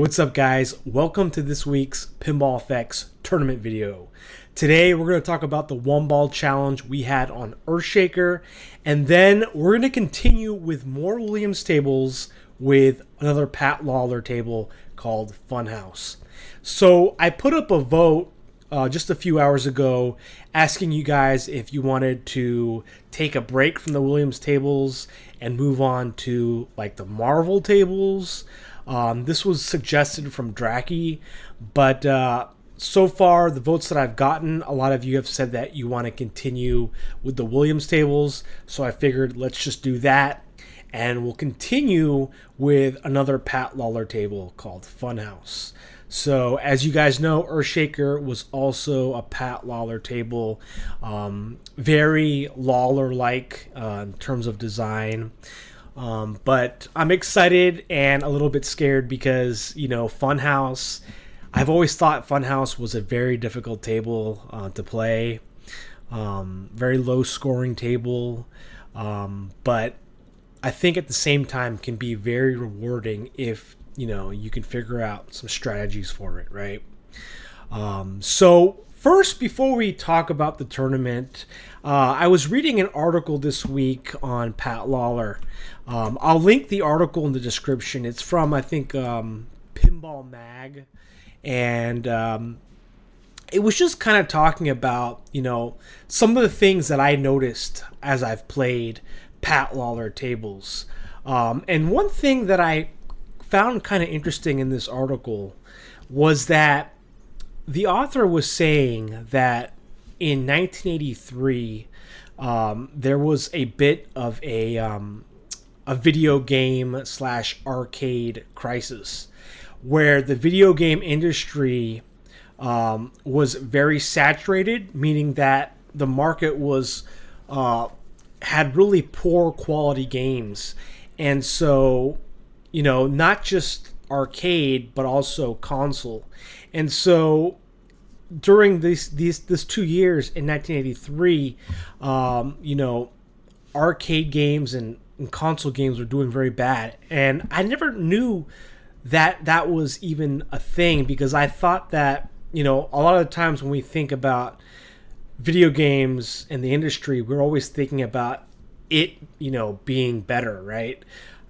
What's up, guys? Welcome to this week's Pinball Effects tournament video. Today we're going to talk about the one ball challenge we had on Earthshaker, and then we're going to continue with more Williams tables with another Pat Lawlor table called Funhouse. So I put up a vote just a few hours ago asking you guys if you wanted to take a break from the Williams tables and move on to like the Marvel tables. This was suggested from Draki, but so far the votes that I've gotten, a lot of you have said that you want to continue with the Williams tables, so I figured let's just do that, and we'll continue with another Pat Lawlor table called Funhouse. So as you guys know, Earthshaker was also a Pat Lawlor table, very Lawlor-like in terms of design. But I'm excited and a little bit scared because, you know, Funhouse, I've always thought Funhouse was a very difficult table to play, very low scoring table, but I think at the same time can be very rewarding if, you know, you can figure out some strategies for it, right? So first, before we talk about the tournament, I was reading an article this week on Pat Lawlor. I'll link the article in the description. It's from, I think, Pinball Mag. And it was just kind of talking about, you know, some of the things that I noticed as I've played Pat Lawlor tables. And one thing that I found kind of interesting in this article was that the author was saying that in 1983, there was a bit of a video game / arcade crisis where the video game industry was very saturated, meaning that the market was had really poor quality games. And so, you know, not just arcade, but also console. And so during this 2 years in 1983, you know, arcade games and console games were doing very bad. And I never knew that that was even a thing, because I thought that, you know, a lot of the times when we think about video games in the industry, we're always thinking about it, you know, being better, right?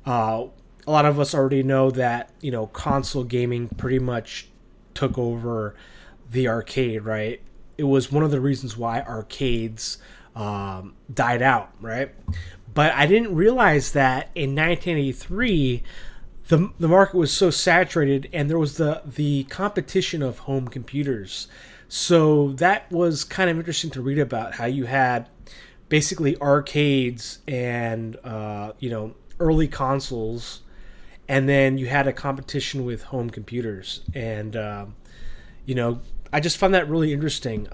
A lot of us already know that, you know, console gaming pretty much took over the arcade, right? It was one of the reasons why arcades died out, right? But I didn't realize that in 1983, the market was so saturated, and there was the competition of home computers. So that was kind of interesting to read about, how you had basically arcades and you know, early consoles, and then you had a competition with home computers. And you know, I just found that really interesting.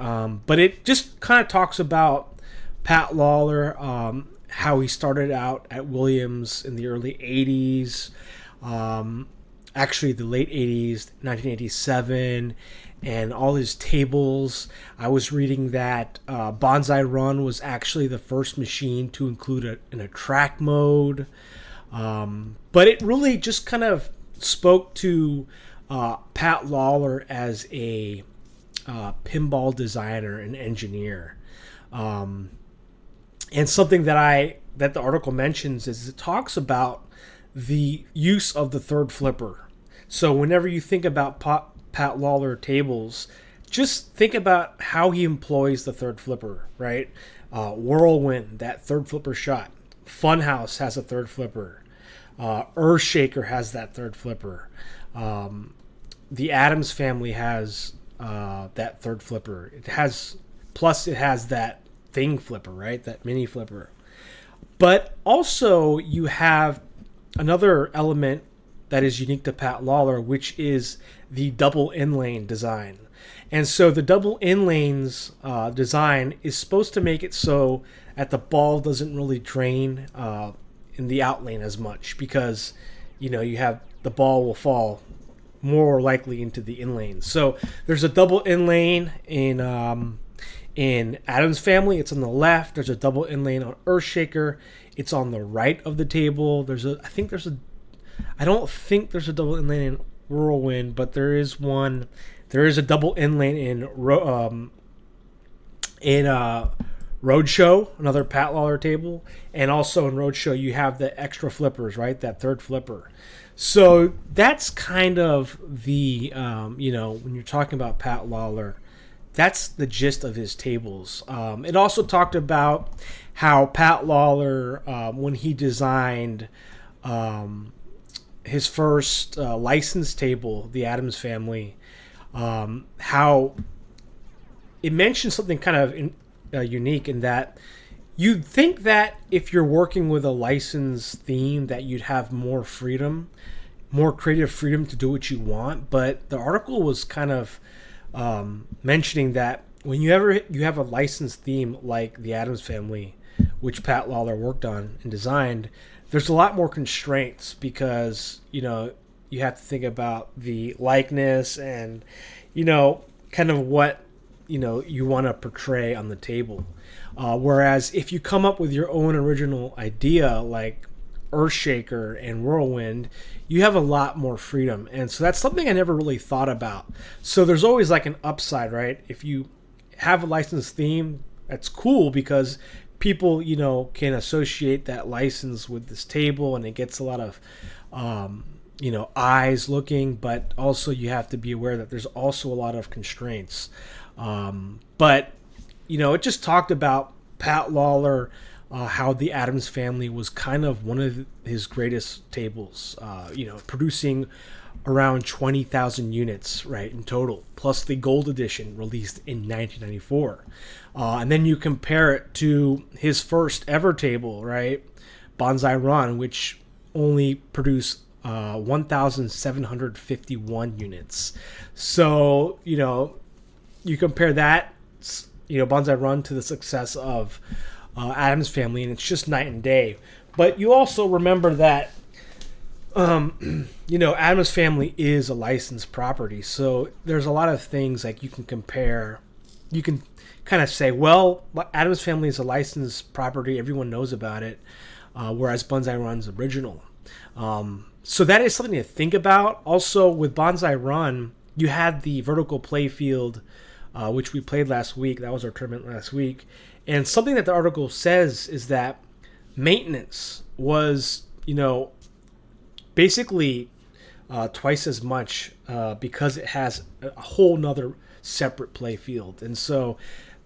But it just kind of talks about Pat Lawlor, how he started out at Williams in the early 80s, actually the late 80s, 1987, and all his tables. I was reading that Bonsai Run was actually the first machine to include an attract mode. But it really just kind of spoke to Pat Lawlor as a pinball designer and engineer. And something that the article mentions is it talks about the use of the third flipper. So whenever you think about Pat Lawlor tables, just think about how he employs the third flipper, right? Whirlwind, that third flipper shot. Funhouse has a third flipper. Earthshaker has that third flipper. The Addams family has that third flipper. It has that thing flipper, right? That mini flipper. But also you have another element that is unique to Pat Lawlor, which is the double inlane design. And so the double inlanes design is supposed to make it so that the ball doesn't really drain in the outlane as much, because, you know, you have the ball will fall more likely into the inlane. So there's a double inlane in Addams family. It's on the left. There's a double inlane on Earthshaker. It's on the right of the table. I don't think there's a double inlane Whirlwind, but there is one. There is a double inlane in Roadshow, another Pat Lawlor table, and also in Roadshow you have the extra flippers, right? That third flipper. So that's kind of the when you're talking about Pat Lawlor, that's the gist of his tables. It also talked about how Pat Lawlor, when he designed his first licensed table, the Addams Family, how it mentioned something kind of unique in that you'd think that if you're working with a licensed theme that you'd have more freedom, more creative freedom to do what you want. But the article was kind of mentioning that when you have a licensed theme like the Addams Family, which Pat Lawlor worked on and designed, there's a lot more constraints because you have to think about the likeness and kind of what you want to portray on the table. Whereas if you come up with your own original idea like Earthshaker and Whirlwind, you have a lot more freedom. And so that's something I never really thought about. So there's always like an upside, right? If you have a licensed theme, that's cool because people, can associate that license with this table and it gets a lot of, eyes looking, but also you have to be aware that there's also a lot of constraints. But it just talked about Pat Lawlor, how the Addams Family was kind of one of his greatest tables, producing around 20,000 units, right, in total, plus the gold edition released in 1994. And then you compare it to his first ever table, right, Bonsai Run, which only produced 1,751 units. So, you compare that, Bonsai Run to the success of Addams Family, and it's just night and day. But you also remember that, Addams Family is a licensed property, so there's a lot of things like you can compare. You can kind of say, well, Addams Family is a licensed property, everyone knows about it, whereas Bonsai Run's original. So that is something to think about. Also, with Bonsai Run, you had the vertical playfield, which we played last week. That was our tournament last week. And something that the article says is that maintenance was, basically twice as much because it has a whole nother separate play field. And so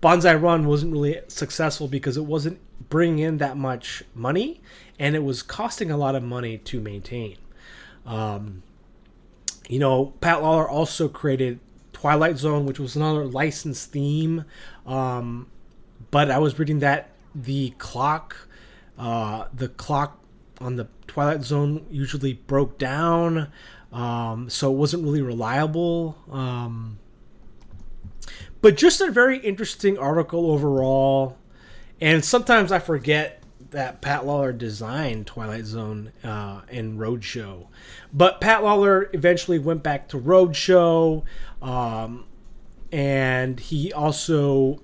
Bonsai Run wasn't really successful because it wasn't bringing in that much money and it was costing a lot of money to maintain. Pat Lawlor also created Twilight Zone, which was another licensed theme. But I was reading that the clock on the Twilight Zone usually broke down, so it wasn't really reliable. But just a very interesting article overall. And sometimes I forget that Pat Lawlor designed Twilight Zone and Roadshow. But Pat Lawlor eventually went back to Roadshow, and he also,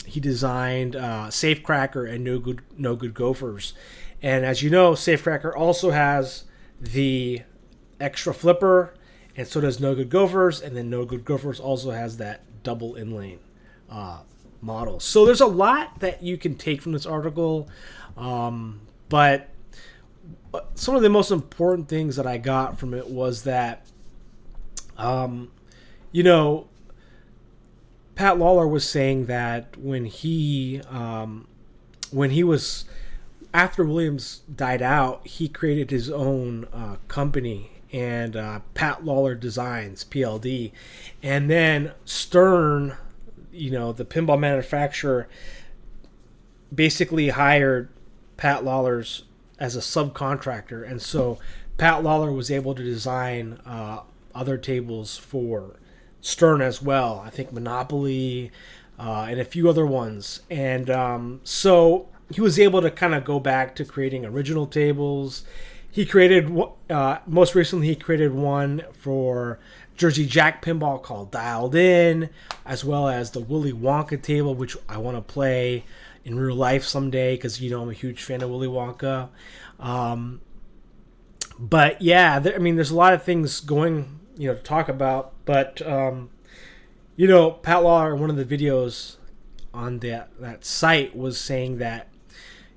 he designed Safecracker and No Good Gophers. And as you know, Safecracker also has the extra flipper, and so does No Good Gophers, and then No Good Gophers also has that double inlane model. So there's a lot that you can take from this article, but some of the most important things that I got from it was that, Pat Lawlor was saying that when he was, after Williams died out, he created his own company, and Pat Lawlor Designs, PLD. And then Stern, the pinball manufacturer, basically hired Pat Lawlor's as a subcontractor. And so Pat Lawlor was able to design other tables for Stern as well. I think Monopoly and a few other ones. And so he was able to kind of go back to creating original tables. He created, most recently, he created one for Jersey Jack Pinball called Dialed In, as well as the Willy Wonka table, which I want to play in real life someday because, I'm a huge fan of Willy Wonka. But yeah, I mean, there's a lot of things going, to talk about. But Pat Lawlor in one of the videos on that site was saying that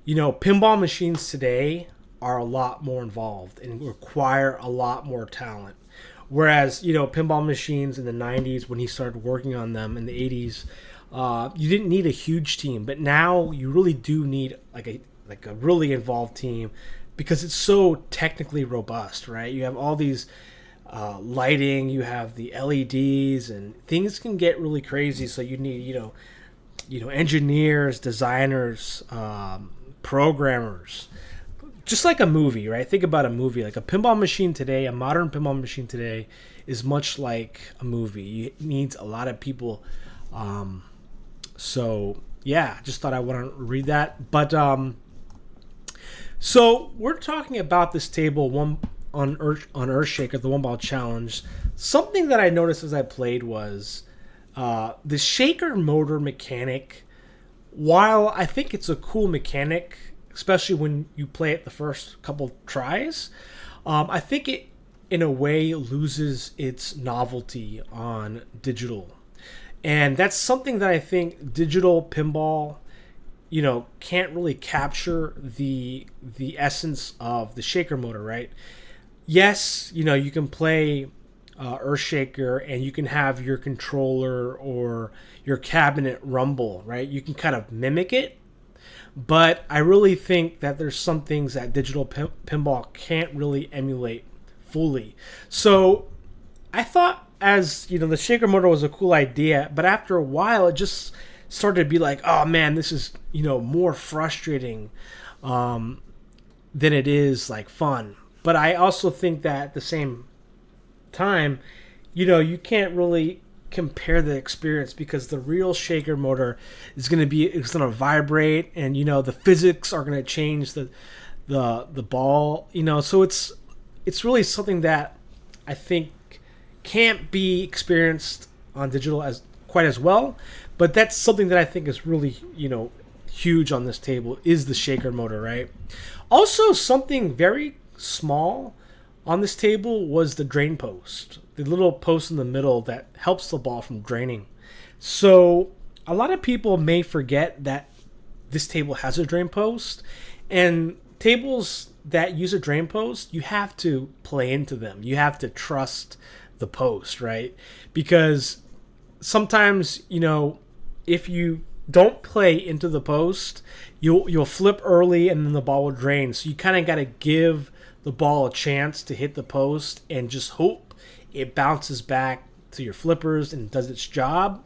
pinball machines today are a lot more involved and require a lot more talent. Whereas pinball machines in the 90s, when he started working on them in the 80s, you didn't need a huge team. But now you really do need like a really involved team, because it's so technically robust, right? You have all these lighting, you have the LEDs, and things can get really crazy. So you need, engineers, designers, programmers, just like a movie, right? Think about a movie. Like a pinball machine today, a modern pinball machine today is much like a movie. It needs a lot of people. So yeah, just thought I want to read that. But so we're talking about this table on Earthshaker, the one ball challenge. Something that I noticed as I played was the shaker motor mechanic. While I think it's a cool mechanic, especially when you play it the first couple tries, I think it in a way loses its novelty on digital. And that's something that I think digital pinball can't really capture the essence of the shaker motor, right? Yes, you can play Earthshaker and you can have your controller or your cabinet rumble, right? You can kind of mimic it, but I really think that there's some things that digital pinball can't really emulate fully. So I thought, as the shaker motor was a cool idea, but after a while it just started to be like, oh man, this is more frustrating than it is like fun. But I also think that at the same time, you can't really compare the experience, because the real shaker motor is going to vibrate, and the physics are going to change the ball, so it's really something that I think can't be experienced on digital as quite as well. But that's something that I think is really huge on this table, is the shaker motor, right? Also, something very small on this table was the drain post, the little post in the middle that helps the ball from draining. So a lot of people may forget that this table has a drain post, and tables that use a drain post, you have to play into them. You have to trust the post, right? Because sometimes, if you don't play into the post, you'll flip early and then the ball will drain. So you kind of got to give the ball a chance to hit the post and just hope it bounces back to your flippers and does its job.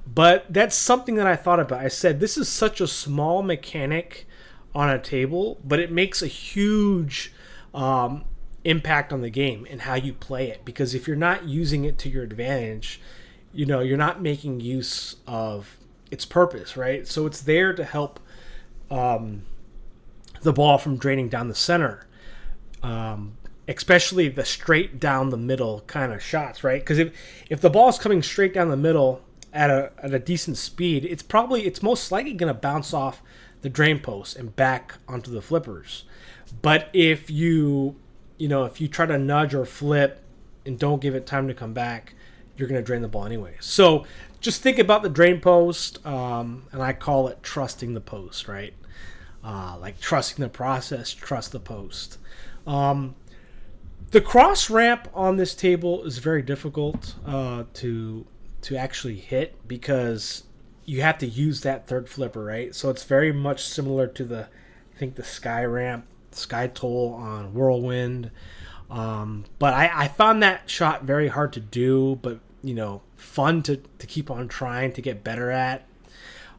But that's something that I thought about. I said, this is such a small mechanic on a table, but it makes a huge impact on the game and how you play it. Because if you're not using it to your advantage, you're not making use of its purpose, right? So it's there to help the ball from draining down the center, especially the straight down the middle kind of shots, right? Because if the ball is coming straight down the middle at a decent speed, it's most likely going to bounce off the drain post and back onto the flippers. But if you try to nudge or flip and don't give it time to come back, you're going to drain the ball anyway. So just think about the drain post, and I call it trusting the post, right? Like trusting the process, trust the post. The cross ramp on this table is very difficult to actually hit, because you have to use that third flipper, right? So it's very much similar to the sky ramp, sky toll on Whirlwind. But I found that shot very hard to do, but fun to keep on trying to get better at.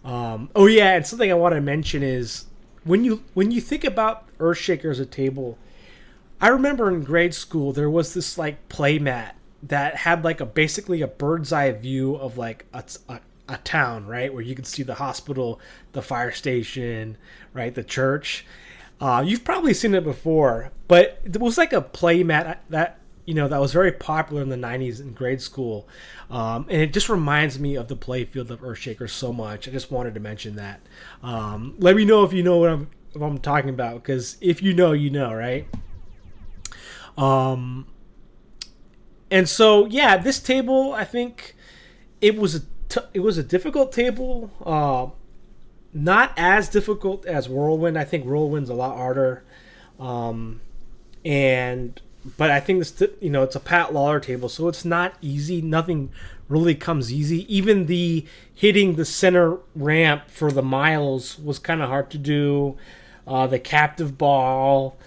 Oh yeah, and something I want to mention is when you think about Earthshaker as a table, I remember in grade school there was this like play mat that had like basically a bird's eye view of like a town, right, where you could see the hospital, the fire station, right, the church. You've probably seen it before, but it was like a play mat that was very popular in the 90s in grade school. And it just reminds me of the play field of Earthshaker so much. I just wanted to mention that. Let me know if you know what I'm talking about, because if you know, right? And so, yeah, this table, I think it was a difficult table. Not as difficult as Whirlwind. I think Whirlwind's a lot harder. But I think this, it's a Pat Lawlor table, so it's not easy. Nothing really comes easy. Even the hitting the center ramp for the miles was kind of hard to do. The captive ball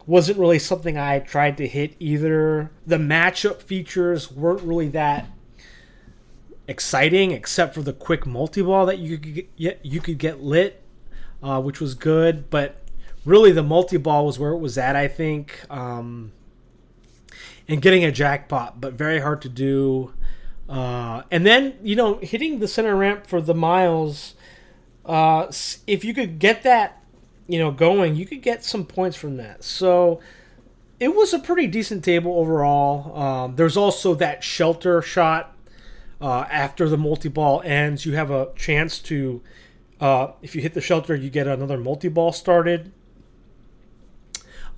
wasn't really something I tried to hit either. The matchup features weren't really that exciting, except for the quick multi-ball that you could get lit, which was good. But really, the multi-ball was where it was at, I think. And getting a jackpot, but very hard to do. And then, hitting the center ramp for the miles, if you could get that, going, you could get some points from that. So it was a pretty decent table overall. There's also that shelter shot. After the multi-ball ends, you have a chance to, if you hit the shelter, you get another multi-ball started.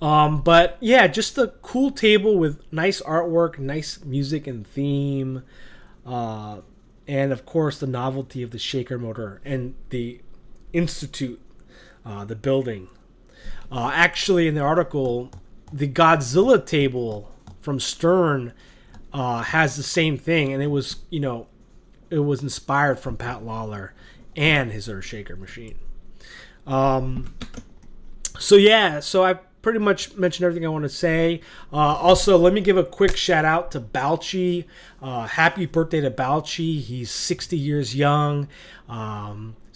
But yeah, just a cool table with nice artwork, nice music and theme, and of course the novelty of the shaker motor and the institute, the building. Actually, in the article, the Godzilla table from Stern has the same thing, and it was inspired from Pat Lawlor and his Earthshaker machine. So I pretty much mentioned everything I want to say. Also, let me give a quick shout out to Balchi. Happy birthday to Balchi. He's 60 years young.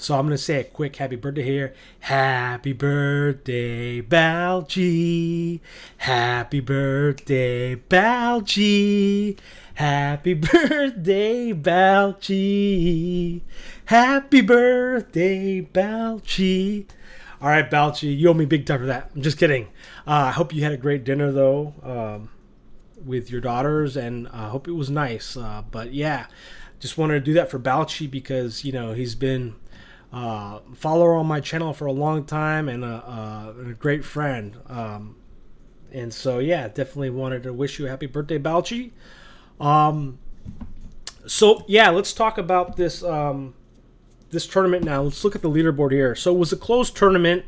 So I'm going to say a quick happy birthday here. Happy birthday, Balchi. Happy birthday, Balchi. Happy birthday, Balchi. Happy birthday, Balchi. All right, Balchi, you owe me big time for that. I'm just kidding. I hope you had a great dinner, though, with your daughters, and I hope it was nice. But, yeah, just wanted to do that for Balchi because, he's been a follower on my channel for a long time and a great friend. And so, yeah, definitely wanted to wish you a happy birthday, Balchi. So, yeah, let's talk about this this tournament now. Let's look at the leaderboard here. So it was a closed tournament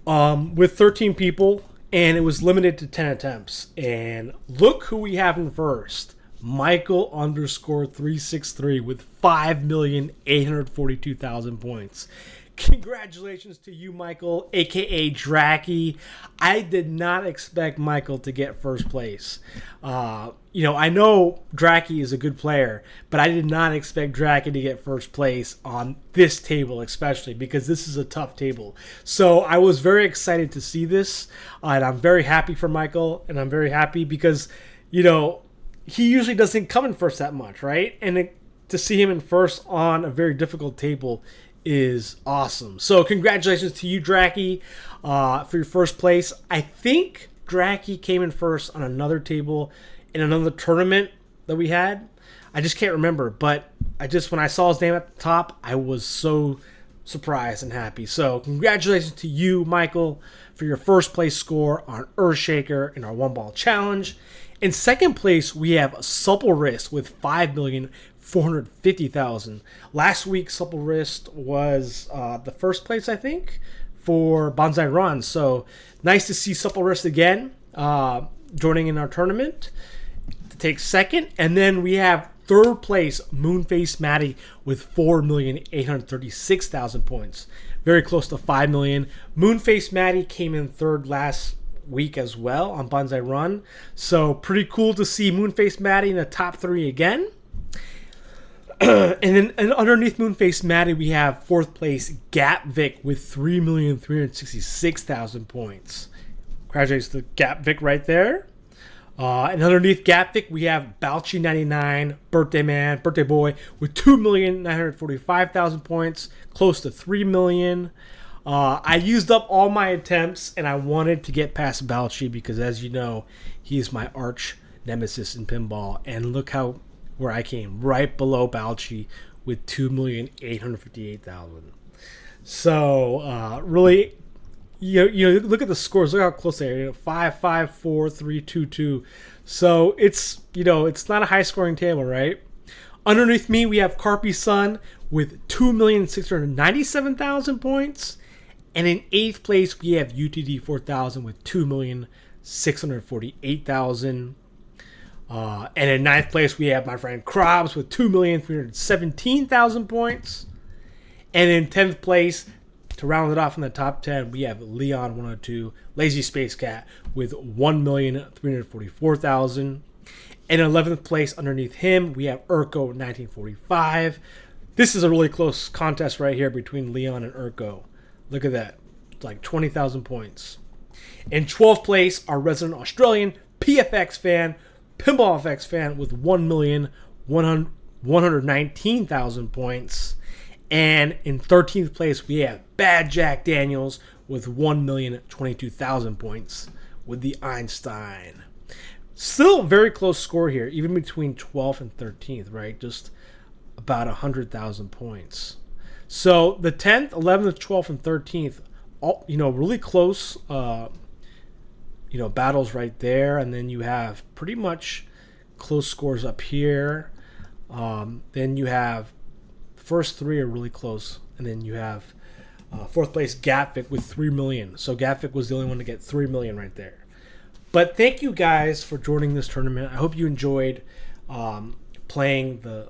with 13 people, and it was limited to 10 attempts. And look who we have in first. Michael _363 with 5,842,000 points. Congratulations to you, Michael, a.k.a. Dracky. I did not expect Michael to get first place. I know Dracky is a good player, but I did not expect Dracky to get first place on this table, especially because this is a tough table. So I was very excited to see this, and I'm very happy for Michael, and I'm very happy because, he usually doesn't come in first that much, right? And to see him in first on a very difficult table is awesome. So congratulations to you, Dracky, for your first place. I think Dracky came in first on another table in another tournament that we had. I just can't remember, but when I saw his name at the top, I was so surprised and happy. So congratulations to you, Michael, for your first place score on Earthshaker in our one ball challenge. In second place, we have Supple Wrist with 5,450,000. Last week, Supple Wrist was the first place, I think, for Bonsai Run. So nice to see Supple Wrist again joining in our tournament to take second. And then we have third place, Moonface Maddie with 4,836,000 points. Very close to 5 million. Moonface Maddie came in third last week as well on Bonsai Run. So pretty cool to see Moonface Maddie in the top 3 again. And underneath Moonface Maddie, we have fourth place Gap Vic with 3,366,000 points. Congratulations to Gap Vic right there. And underneath Gap Vic, we have Balchi99, Birthday Boy, with 2,945,000 points, close to 3 million. I used up all my attempts, and I wanted to get past Balchi because, as you know, he's my arch nemesis in pinball. And look where I came, right below Balchi with 2,858,000. So really look at the scores. Look how close they are. 5, 5, 4, 3, 2, 2. So it's it's not a high scoring table, right? Underneath me, we have Carpi Sun with 2,697,000 points, and in 8th place we have UTD 4000 with 2,648,000. And in 9th place we have my friend Krabs with 2,317,000 points, and in 10th place, to round it off in the top 10, we have Leon 102, Lazy Space Cat with 1,344,000. In 11th place underneath him, we have Urko 1945. This is a really close contest right here between Leon and Urko. Look at that. It's like 20,000 points. In 12th place, our resident Australian PFX fan, Pinball FX fan with 1,119,000 points. And in 13th place, we have Bad Jack Daniels with 1,022,000 points with the Einstein. Still a very close score here, even between 12th and 13th, right? Just about 100,000 points. So the 10th, 11th, 12th, and 13th, all, really close, battles right there. And then you have pretty much close scores up here. Then you have first 3 are really close, and then you have 4th place Gatvic with 3 million. So Gatvic was the only one to get 3 million right there. But thank you guys for joining this tournament. I hope you enjoyed playing the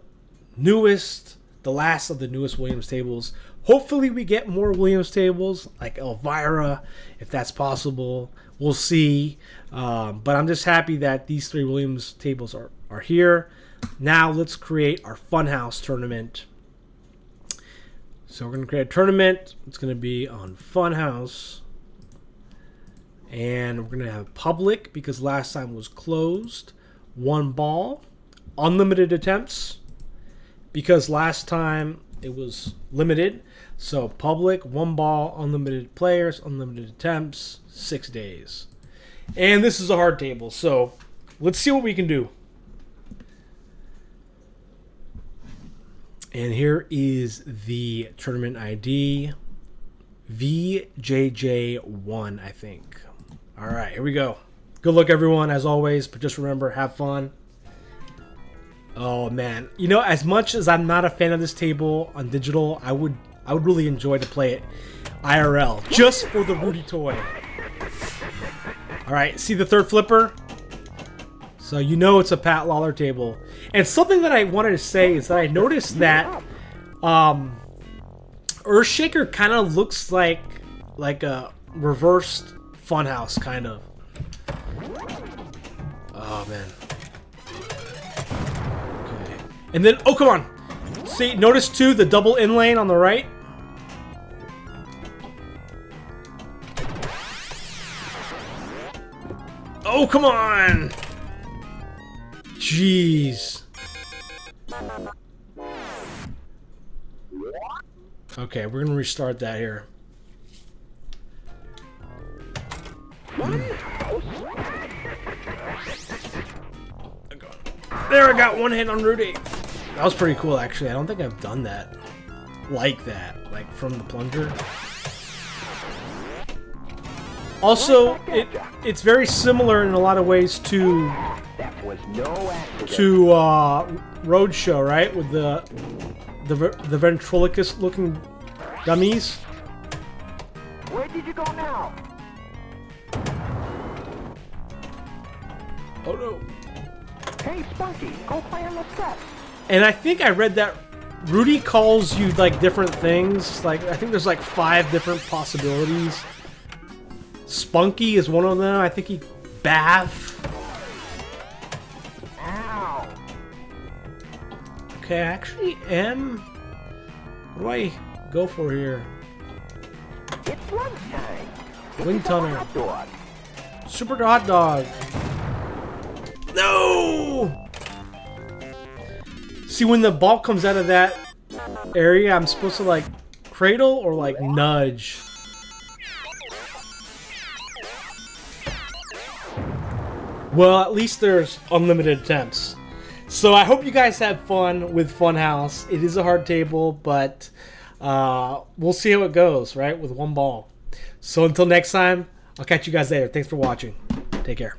last of the newest Williams tables. Hopefully we get more Williams tables like Elvira, if that's possible. We'll see. But I'm just happy that these 3 Williams tables are here. Now let's create our Funhouse tournament. So we're going to create a tournament. It's going to be on Funhouse. And we're going to have public because last time was closed. 1 ball. Unlimited attempts because last time it was limited. So public, 1 ball, unlimited players, unlimited attempts, 6 days. And this is a hard table. So let's see what we can do. And here is the tournament ID, VJJ1, I think. All right, here we go. Good luck, everyone, as always. But just remember, have fun. Oh, man. As much as I'm not a fan of this table on digital, I would really enjoy to play it IRL, just for the Rudy toy. All right, see the 3rd flipper? So it's a Pat Lawlor table. And something that I wanted to say is that I noticed that Earthshaker kind of looks like a reversed Funhouse, kind of. Oh, man. Okay. And then, oh, come on. See, notice, too, the double inlane on the right? Oh, come on. Jeez. Okay, we're gonna restart that here. There, I got 1 hit on Rudy. That was pretty cool, actually. I don't think I've done that like from the plunger. Also, it's very similar in a lot of ways to Roadshow, right? With the ventriloquist looking dummies. Where did you go now? Oh no. Hey Spunky, go play on the steps. And I think I read that Rudy calls you like different things. Like I think there's like 5 different possibilities. Spunky is one of them. I think he bath. Ow. Okay, I actually am. What do I go for here? It's lunchtime. Wind tunnel. Hot dog. Super hot dog. No! See, when the ball comes out of that area, I'm supposed to like cradle or like nudge. Well, at least there's unlimited attempts. So I hope you guys have fun with Funhouse. It is a hard table, but we'll see how it goes, right? With 1 ball. So until next time, I'll catch you guys later. Thanks for watching. Take care.